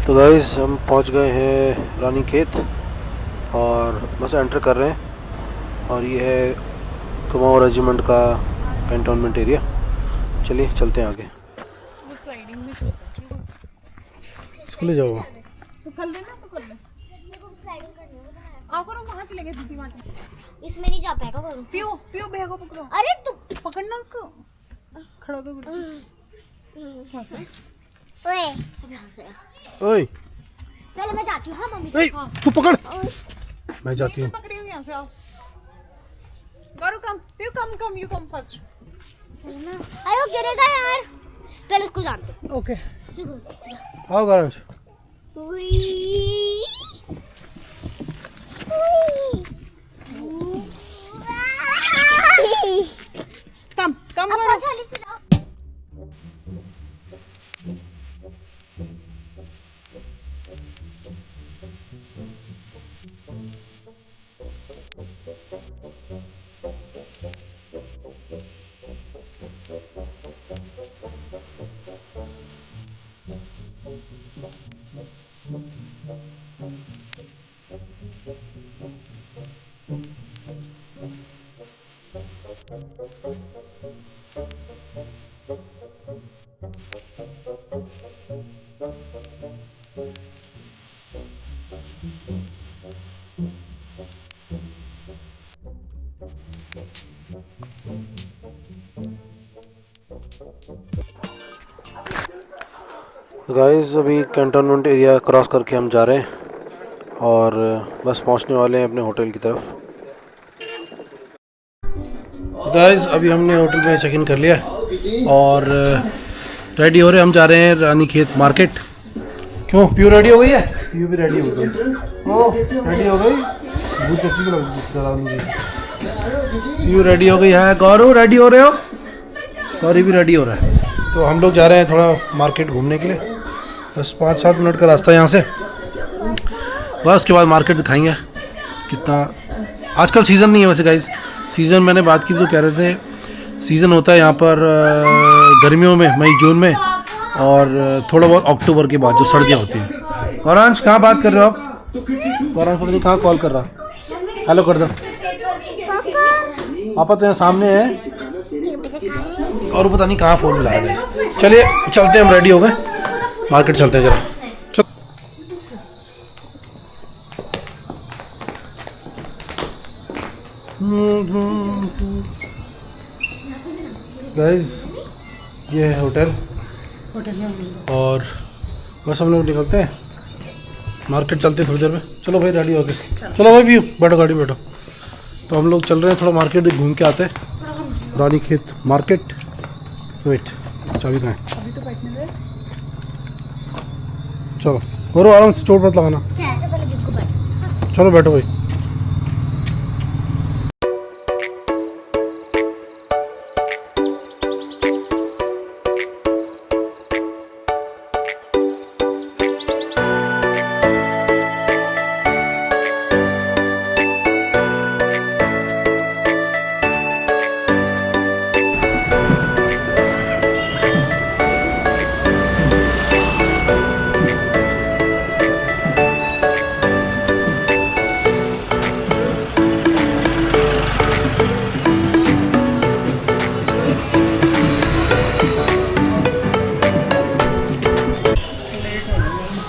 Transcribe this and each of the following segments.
तो गाइस हम पहुंच गए हैं रानी खेत और बस एंटर कर रहे हैं और ये है कुमाऊं रेजिमेंट का कैंटोनमेंट एरिया। चलिए चलते हैं आगे। वो स्लाइडिंग में चलता है। इसको ले जाओ। तो कर लेना तो कर ले। आओ करो वहाँ चलेंगे दीदी वहाँ चलेंगे। इसमें नहीं जा पाएगा करो। पियो पियो भैया को पकड़ो। अरे तू पकड़ना उसको। खड़ा तो गुड। ओए यहाँ से आ। ओए पहले मैं जाती हूँ। हाँ मम्मी। ओए तू पकड़। मैं जाती हूँ। पकड़ी हूँ यहाँ से। आओ गौरव कम पियो कम यू कम फर्स्ट। अरे वो गिरेगा यार। पहले उसको जान दो। ओके आओ गारंश। कम गौरव। गाइस अभी कैंटोनमेंट एरिया क्रॉस करके हम जा रहे हैं और बस पहुंचने वाले हैं अपने होटल की तरफ। गाइस अभी हमने होटल में चेक इन कर लिया और रेडी हो रहे। हम जा रहे हैं रानी खेत मार्केट। क्यों प्यू रेडी हो गई है? प्यू भी रेडी हो गई। ओ रेडी हो गई। भूख कैसी लगी? प्यू रेडी हो गई है। गौरव रेडी हो रहे हो? गौरी भी रेडी हो रहा है। तो हम लोग जा रहे हैं थोड़ा मार्केट घूमने के लिए। बस 5-7 मिनट का रास्ता है यहाँ से। बस उसके बाद मार्केट दिखाएंगे कितना। आजकल सीज़न नहीं है वैसे गाइस। सीज़न मैंने बात की तो कह रहे थे सीज़न होता है यहाँ पर गर्मियों में, मई जून में, और थोड़ा बहुत अक्टूबर के बाद जो सर्दियाँ होती हैं। गौरांश कहाँ बात कर रहे हो आप? गौरांश पता नहीं कहाँ कॉल कर रहा। हेलो कर दो। पापा तो यहाँ सामने है और पता नहीं कहाँ फ़ोन मिलाया गाइस। चलिए चलते हैं, हम रेडी हो गए, मार्केट चलते हैं जरा। गाइस ये है होटल और बस हम लोग निकलते हैं, मार्केट चलते हैं थोड़ी देर में। चलो भाई रेडी हो गए। चलो भाई भी बैठो, गाड़ी में बैठो। तो हम लोग चल रहे हैं, थोड़ा मार्केट घूम के आते हैं। रानी खेत मार्केट। वेट चाबी कहाँ है? चलो और आराम से, चोट मत लगाना। चलो बैठो भाई।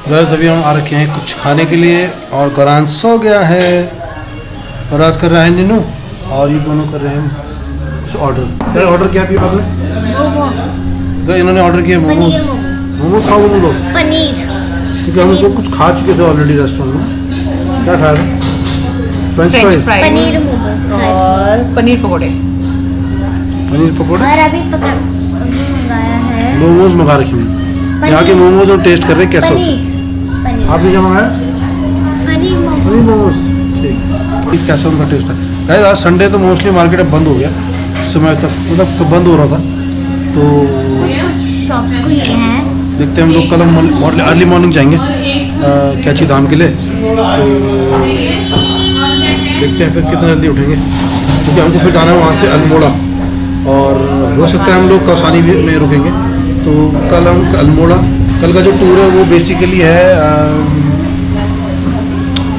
बस अभी हम आ रखे हैं कुछ खाने के लिए और गौरांश सो गया है। गौरांश कर रहा है नीनू और ये दोनों कर रहे हैं कुछ ऑर्डर। क्या ऑर्डर किया अभी आपने? मोमो। इन्होंने ऑर्डर किया मोमोज। मोमोज खाओ तुम लोग? पनीर। क्योंकि हम लोग कुछ खा चुके थे ऑलरेडी रेस्टोरेंट में। क्या खाया था? फ्रेंच फ्राइज, पनीर मोमो और पनीर पकोड़े। पनीर पकौड़े और अभी मंगाया है मोमोज मंगा रखी हैं। यहाँ के मोमोज हम टेस्ट कर रहे हैं कैसे होते। आपने क्या मंगाया? पनीर मोमोज। ठीक, कैसा उनका टेस्ट है गाइस? आज संडे तो मोस्टली मार्केट अब बंद हो गया इस समय तक, मतलब तो बंद हो रहा था। तो देखते हैं हम लोग कल हम अर्ली मॉर्निंग जाएंगे कैची धाम के लिए। तो देखते हैं फिर कितना जल्दी उठेंगे, क्योंकि हमको फिर जाना है वहाँ से अल्मोड़ा, और हो सकता है हम लोग कौसानी में रुकेंगे। तो कल हम अल्मोड़ा कल का जो टूर है वो बेसिकली है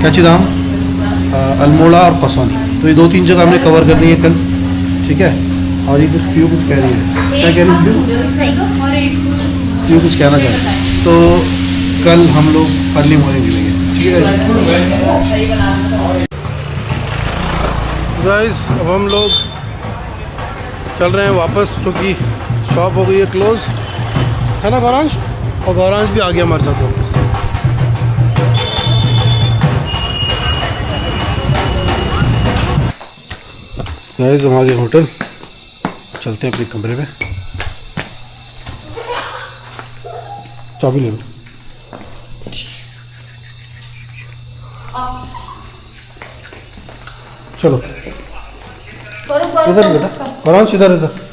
कैची धाम, अल्मोड़ा और कसौली। तो ये 2-3 जगह हमने कवर करनी है कल, ठीक है। और ये कुछ पीयू कुछ कह रही है, क्या कह रही है पीयू कुछ कहना चाह रही है। तो कल हम लोग अर्ली मॉर्निंग मिलेंगे, ठीक है गाइस। अब हम लोग चल रहे हैं वापस, क्योंकि शॉप हो गई है क्लोज, है ना गौरांश? और गौरांश भी आ गया हमारे साथ वापस। गाइस हम आ गए होटल, चलते हैं अपने कमरे में। चाबी ले लो। चलो इधर बेटा, गौरांश इधर इधर।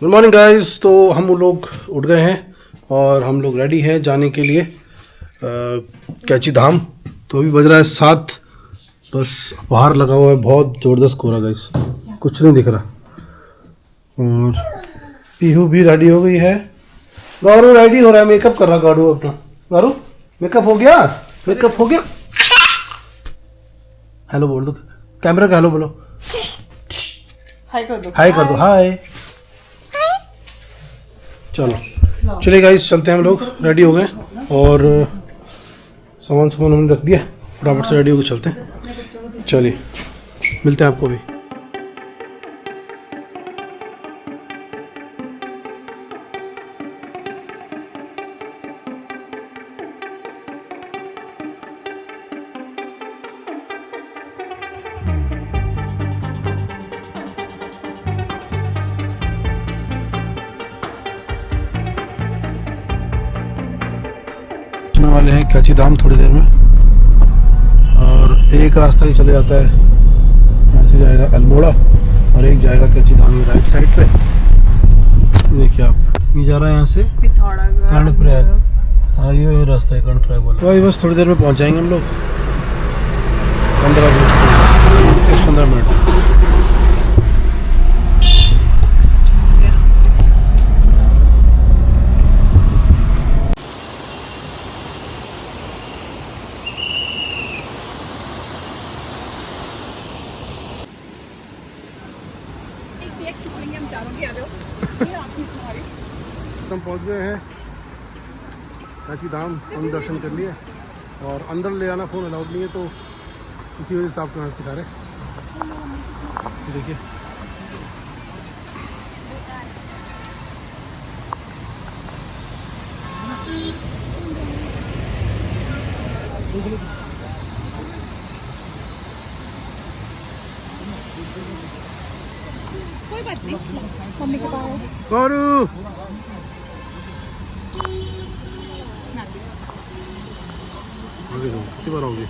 Good morning guys. तो हम लोग उठ गए हैं और हम लोग रेडी हैं जाने के लिए कैची धाम। तो अभी बज रहा है 7, बस बाहर लगा हुआ है बहुत ज़बरदस्त कोहरा गाइस, कुछ नहीं दिख रहा। और पीहू भी रेडी हो गई है, गौरू रेडी हो रहा है, मेकअप कर रहा गौरू अपना। गौरू मेकअप हो गया, मेकअप हो गया। हेलो बोल दो, कैमरा का हेलो बोलो, हाय कर दो, हाय कर दो, हाय। चलो चलिए गाइस, चलते हैं हम लोग, रेडी हो गए और सामान हमने रख दिया, फटाफट से रेडी होकर चलते हैं। चलिए मिलते हैं आपको भी। वाले हैं कैची धाम थोड़ी देर में, और एक रास्ता ही चले जाता है, यहाँ से जाएगा अल्मोड़ा और एक जाएगा कैची धाम में राइट साइड पे। देखिए आप, ये जा रहा है यहाँ से कर्णप्रयाग। हाँ ये रास्ता है कर्णप्रयाग वाला। तो बस थोड़ी देर में पहुँच जाएंगे हम लोग, 10-15 मिनट। हम पहुंच गए हैं कैची धाम, हम दर्शन कर लिए और अंदर ले आना फ़ोन अलाउड नहीं है, तो इसी वजह से आपको यहाँ दिखा रहे। देखिए कोई बात नहीं, मम्मी के पास गौरू कितनी बार होगी।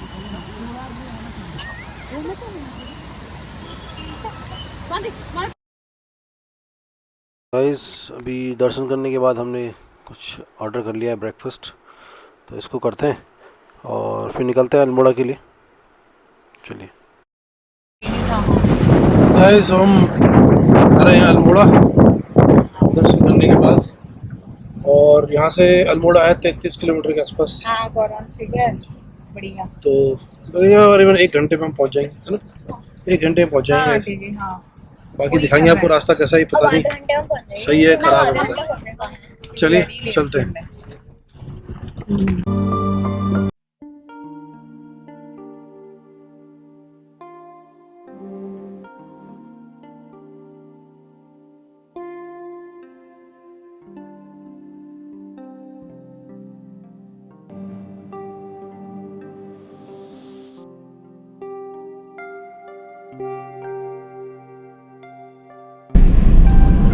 गाइस अभी दर्शन करने के बाद हमने कुछ ऑर्डर कर लिया है ब्रेकफास्ट, तो इसको करते हैं और फिर निकलते हैं अल्मोड़ा के लिए। चलिए गाइस हम आ रहे हैं अल्मोड़ा दर्शन करने के बाद, और यहाँ से अल्मोड़ा है 33 किलोमीटर के आसपास। हाँ गौरांश ठीक है, बढ़िया। तो करीबन 1 घंटे में हम पहुँच जाएंगे, है ना? 1 घंटे में पहुँच जाएंगे। हाँ बाकी दिखाएंगे आपको रास्ता कैसा है, पता नहीं सही है खराब है पता। चलिए चलते हैं।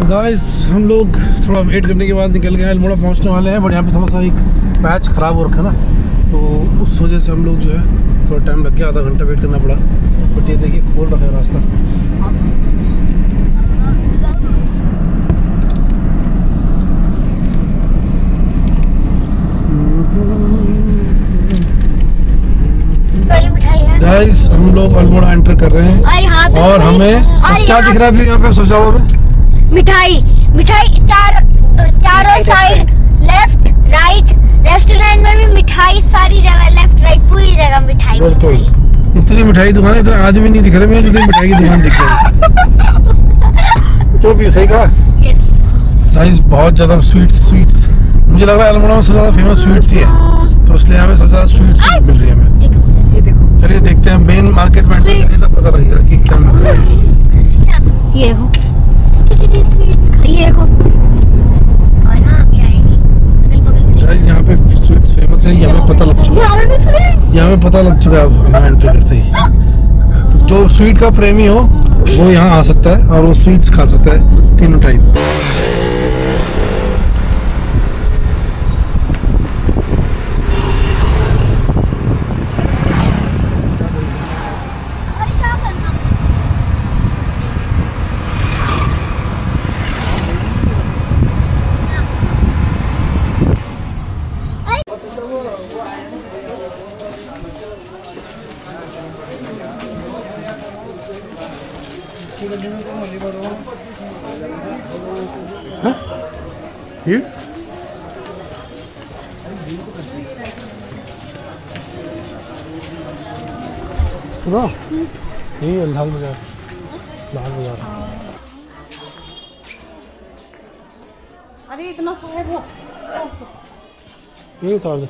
गाइस हम लोग थोड़ा वेट करने के बाद निकल गए, अल्मोड़ा पहुंचने वाले हैं, बट यहाँ पे थोड़ा सा एक पैच ख़राब हो रखा है ना, तो उस वजह से हम लोग जो है थोड़ा टाइम लग गया, आधा घंटा वेट करना पड़ा। बट ये देखिए खोल रखा है रास्ता। गाइस हम लोग अल्मोड़ा एंटर कर रहे हैं और यहाँ पे और हमें और क्या दिख रहा है अभी यहाँ पे सोचा हुआ मिठाई मिठाई चारों साइड लेफ्ट राइट रेस्टोरेंट में भी मिठाई सारी जगह लेफ्ट राइट पूरी जगह मिठाई बिल्कुल मिठाई। इतनी मिठाई दुकान है, इतना आदमी नहीं दिख रहे मुझे जितनी मिठाई की दुकान दिख रही है। तो भी सही कहा Yes. गाइस, बहुत ज्यादा स्वीट्स मुझे लग रहा है अल्मोड़ा में सबसे ज्यादा फेमस स्वीट्स ही है, तो इसलिए हमें सबसे ज्यादा स्वीट्स मिल रही है हमें। ये देखो चलिए देखते हैं मेन मार्केट में एंटर तब पता लगेगा कि क्या मिल रहा है। ये हो किसी ने स्वीट्स खाइए को और हाँ भी आएगी अगल बगल में गाइस, यहाँ पे स्वीट्स फेमस है, ये हमें पता लग चुका है। यहाँ पे भी स्वीट्स ये हमें पता लग चुका है अब हमें एंट्री करते ही। तो जो स्वीट का प्रेमी हो वो यहाँ आ सकता है और वो स्वीट्स खा सकता है तीनों टाइम। और क्या करना ये सुनो, ये लाल बाजार अरे इतना सारा वो ये उतार दो।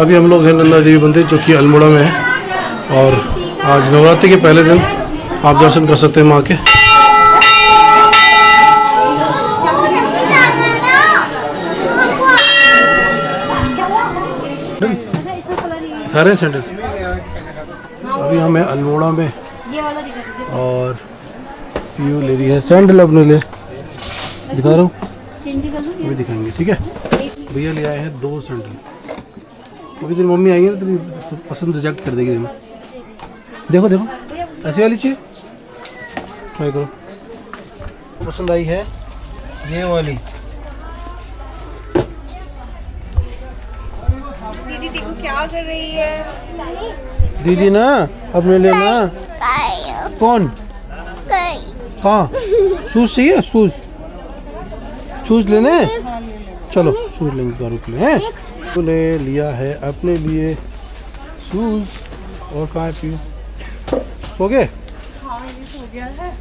अभी हम लोग हैं नंदा देवी मंदिर जो कि अल्मोड़ा में है और आज नवरात्रि के पहले दिन आप दर्शन कर सकते हैं माँ के। खा रहे हैं सैंडल। अभी हमें अल्मोड़ा में और पीयू ले रही है सैंडल अपने लिए, दिखा रहा हूँ अभी दिखाएंगे, ठीक है। भैया ले आए हैं 2 सैंडल। अभी तेरी मम्मी आएगी ना तेरी पसंद रिजेक्ट कर देगी। देखो देखो ऐसी वाली चाहिए, ट्राई करो। पसंद आई है ये वाली। दीदी देखो क्या कर रही है। दीदी ना अपने लिए ना। कौन कहाँ शूज चाहिए? शूज लेने, चलो शूज लेंगे गारू के लिए हैं। तो ले लिया है अपने लिए शूज। और कहाँ है पीयू? सो गए? हाँ ये सो गया है।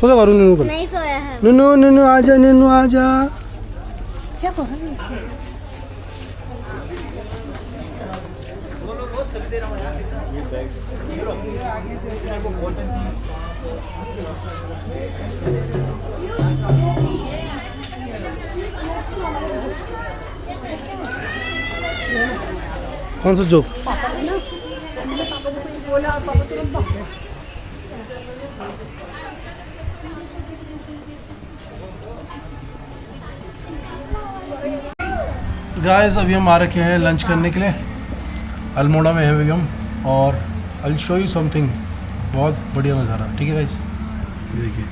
सो जा गारू। नन्नू को नहीं सोया है। नन्नू आजा, नन्नू आजा। क्या कर रही है? कौन सा जोक? गाइस अभी हम आ रखे हैं लंच करने के लिए। अल्मोड़ा में है अभी हम और आई शो यू समथिंग। बहुत बढ़िया नज़ारा, ठीक है गाइस। ये देखिए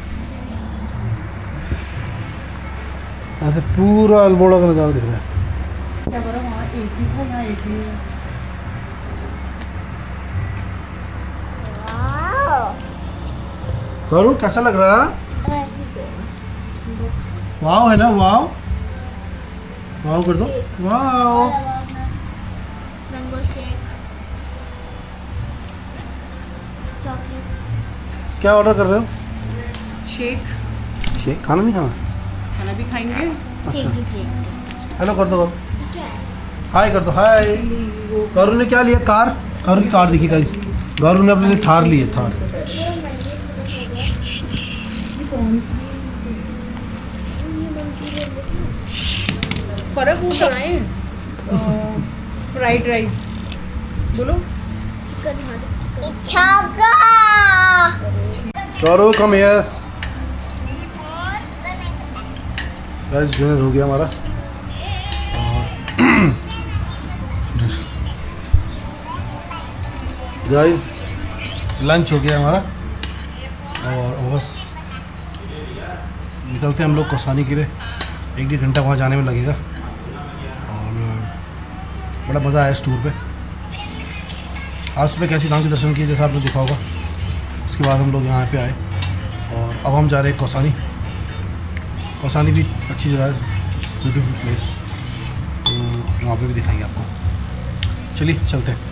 ऐसे पूरा अल्मोड़ा का नज़ारा दिख रहा है। क्या करो वहाँ एसी था, यहाँ एसी गौरव कैसा लग रहा है? वाव है ना, वाव वाव कर दो, वाव। Mango shake, chocolate. क्या ऑर्डर कर रहे हो? शेक शेक खाना नहीं खाना? खाना भी खाएंगे। हेलो कर दो गौरव, हाय कर दो, हाय। गौरव ने क्या लिया? कार। गौरव की कार देखी गाइस, गौरव ने अपने लिए थार ली है, थार। फर्क वो बनाए फ्राइड राइस बोलो। गौरव कम हियर। गाइस डिनर हो गया हमारा और गाइस लंच हो गया हमारा और बस निकलते हैं हम लोग कौसानी के लिए। 1-1.5 घंटा वहाँ जाने में लगेगा और बड़ा मज़ा आया इस टूर पे। आज सुबह कैसी धाम के दर्शन किए जैसा आपने देखा होगा। उसके बाद हम लोग यहाँ पे आए और अब हम जा रहे हैं कौसानी। कौसानी भी अच्छी जगह है, ब्यूटीफुल प्लेस, तो वहाँ पे भी दिखाएंगे आपको। चलिए चलते हैं।